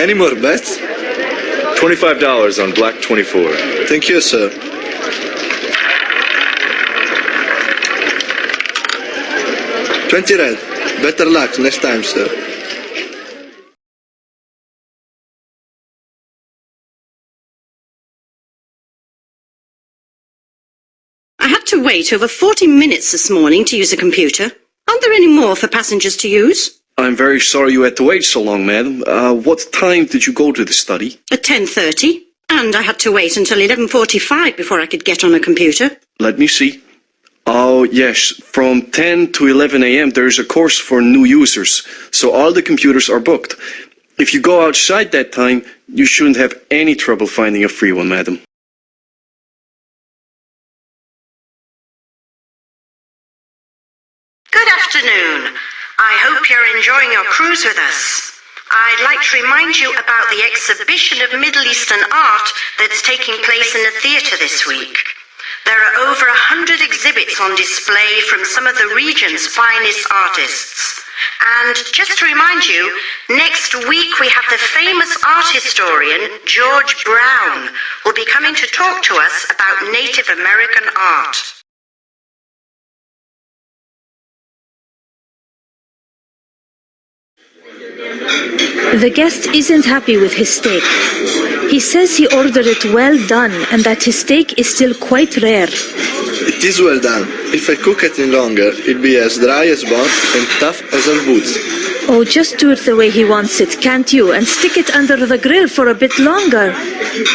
Any more bets? $25 on black 24. Thank you, sir. $20 red. Better luck next time, sir. I had to wait over 40 minutes this morning to use a computer. Aren't there any more for passengers to use? I'm very sorry you had to wait so long, madam. What time did you go to the study? At 10:30. And I had to wait until 11:45 before I could get on a computer. Let me see. Oh, yes. From 10 to 11 a.m. there is a course for new users, so all the computers are booked. If you go outside that time, you shouldn't have any trouble finding a free one, madam. Good afternoon. I hope you're enjoying your cruise with us. I'd like to remind you about the exhibition of Middle Eastern art that's taking place in the theatre this week. There are over 100 exhibits on display from some of the region's finest artists. And just to remind you, next week we have the famous art historian George Brown will be coming to talk to us about Native American art. The guest isn't happy with his steak. He says he ordered it well done and that his steak is still quite rare. It is well done. If I cook it any longer, it'll be as dry as bone and tough as our boots. Oh, just do it the way he wants it, can't you? And stick it under the grill for a bit longer.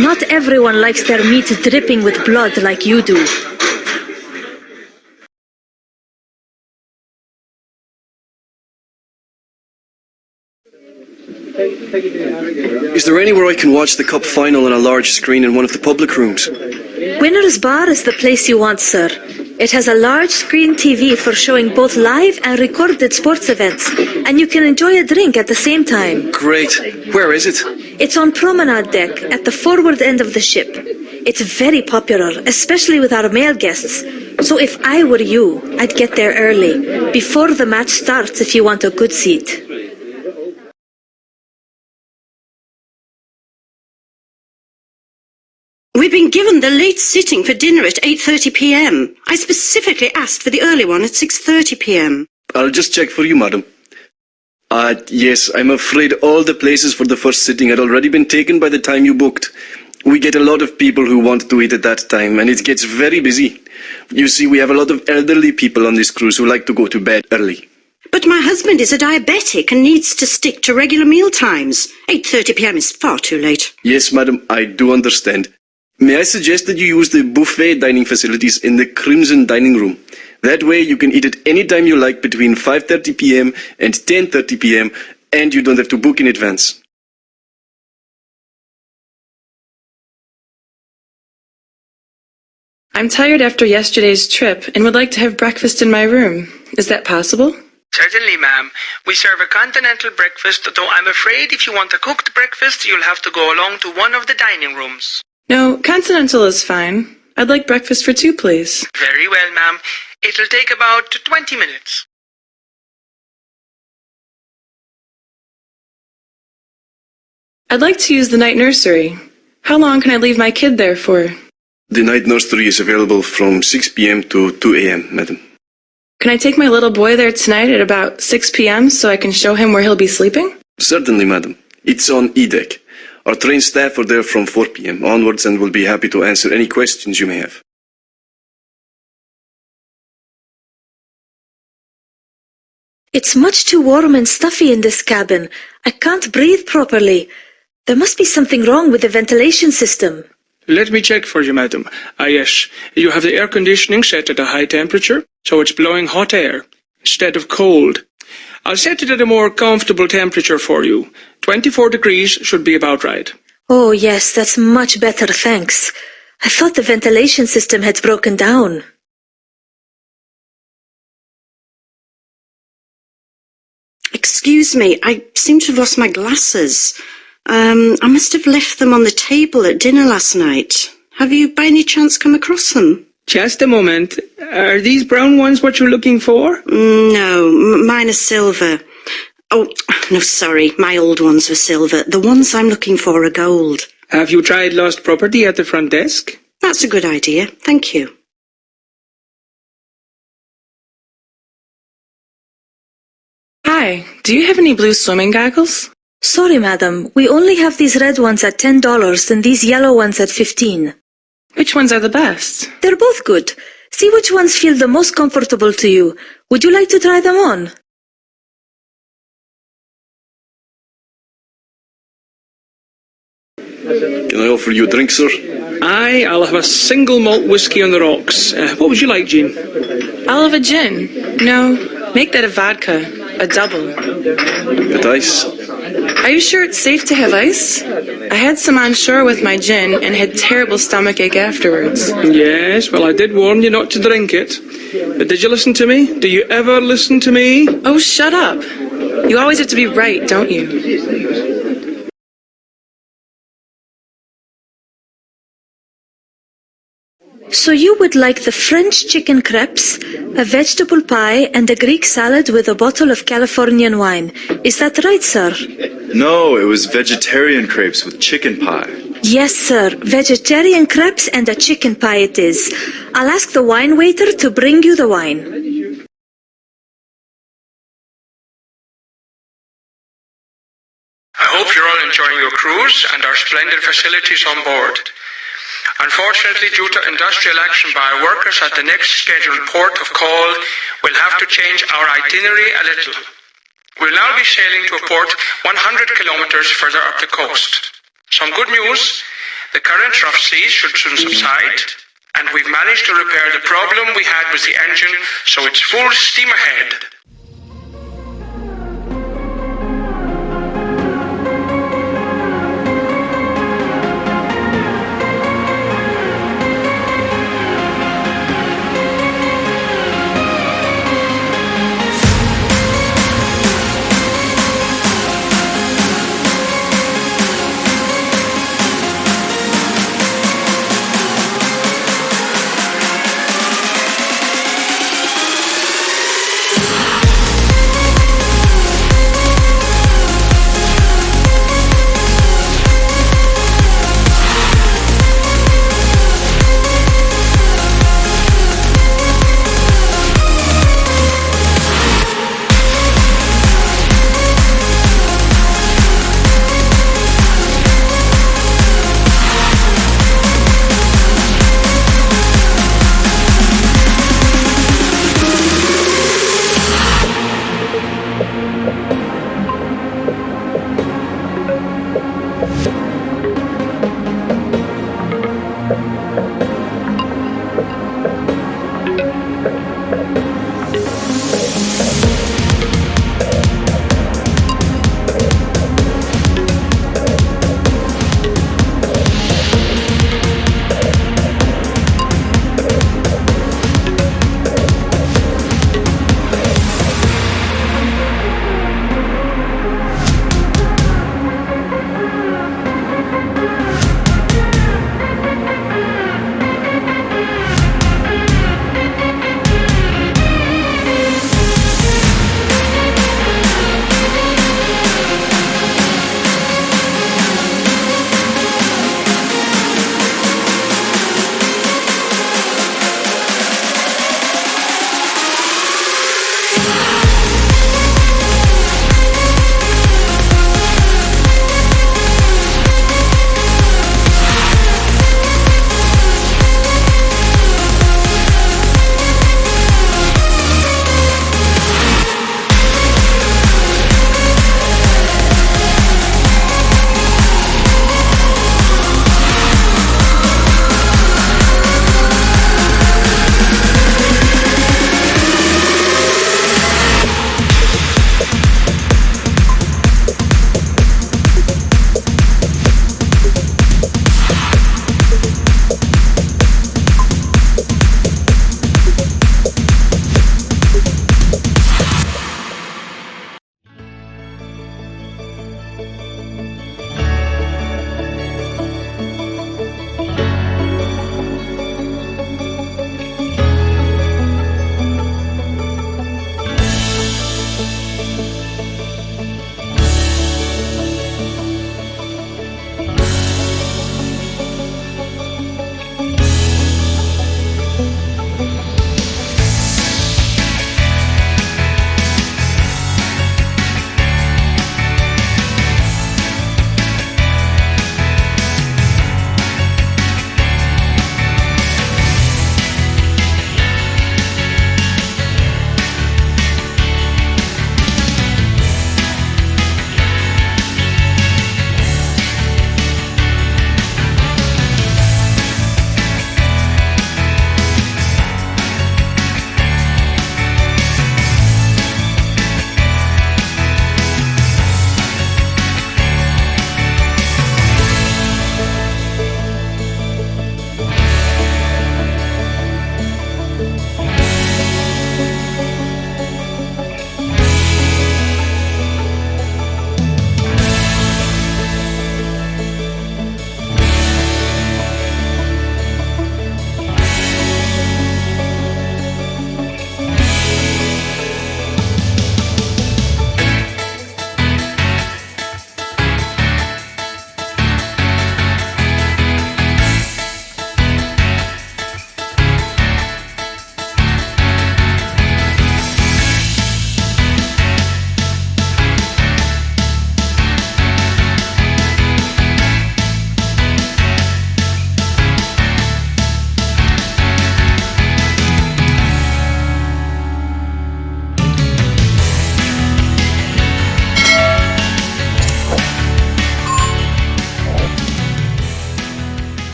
Not everyone likes their meat dripping with blood like you do. Is there anywhere I can watch the Cup final on a large screen in one of the public rooms? Winner's Bar is the place you want, sir. It has a large screen TV for showing both live and recorded sports events, and you can enjoy a drink at the same time. Great. Where is it? It's on promenade deck at the forward end of the ship. It's very popular, especially with our male guests. So if I were you, I'd get there early, before the match starts if you want a good seat. We've been given the late sitting for dinner at 8:30 p.m. I specifically asked for the early one at 6:30 p.m. I'll just check for you, madam. Yes, I'm afraid all the places for the first sitting had already been taken by the time you booked. We get a lot of people who want to eat at that time, and it gets very busy. You see, we have a lot of elderly people on this cruise who like to go to bed early. But my husband is a diabetic and needs to stick to regular meal times. 8:30 p.m. is far too late. Yes, madam, I do understand. May I suggest that you use the buffet dining facilities in the Crimson Dining Room? That way you can eat at any time you like between 5:30 p.m. and 10:30 p.m. and you don't have to book in advance. I'm tired after yesterday's trip and would like to have breakfast in my room. Is that possible? Certainly, ma'am. We serve a continental breakfast, though I'm afraid if you want a cooked breakfast, you'll have to go along to one of the dining rooms. No, continental is fine. I'd like breakfast for two, please. Very well, ma'am. It'll take about 20 minutes. I'd like to use the night nursery. How long can I leave my kid there for? The night nursery is available from 6 p.m. to 2 a.m., madam. Can I take my little boy there tonight at about 6 p.m. so I can show him where he'll be sleeping? Certainly, madam. It's on E-deck. Our trained staff are there from 4 p.m. onwards and will be happy to answer any questions you may have. It's much too warm and stuffy in this cabin. I can't breathe properly. There must be something wrong with the ventilation system. Let me check for you, madam. Yes, you have the air conditioning set at a high temperature, so it's blowing hot air instead of cold. I'll set it at a more comfortable temperature for you. 24 degrees should be about right. Oh, yes, that's much better, thanks. I thought the ventilation system had broken down. Excuse me, I seem to have lost my glasses. I must have left them on the table at dinner last night. Have you by any chance come across them? Just a moment. Are these brown ones what you're looking for? No, mine are silver. Oh, no, sorry. My old ones were silver. The ones I'm looking for are gold. Have you tried lost property at the front desk? That's a good idea. Thank you. Hi, do you have any blue swimming goggles? Sorry, madam. We only have these red ones at $10 and these yellow ones at $15. Which ones are the best? They're both good. See which ones feel the most comfortable to you. Would you like to try them on? Can I offer you a drink, sir? Aye, I'll have a single malt whiskey on the rocks. What would you like, Jean? I'll have a gin. No, make that a vodka. A double. With ice? Are you sure it's safe to have ice? I had some on shore with my gin and had terrible stomachache afterwards. Yes, well, I did warn you not to drink it. But did you listen to me? Do you ever listen to me? Oh, shut up. You always have to be right, don't you? So you would like the French chicken crepes, a vegetable pie, and a Greek salad with a bottle of Californian wine. Is that right, sir? No, it was vegetarian crepes with chicken pie. Yes, sir. Vegetarian crepes and a chicken pie it is. I'll ask the wine waiter to bring you the wine. I hope you're all enjoying your cruise and our splendid facilities on board. Unfortunately, due to industrial action by our workers at the next scheduled port of call, we'll have to change our itinerary a little. We'll now be sailing to a port 100 kilometers further up the coast. Some good news, the current rough seas should soon subside, and we've managed to repair the problem we had with the engine, so it's full steam ahead.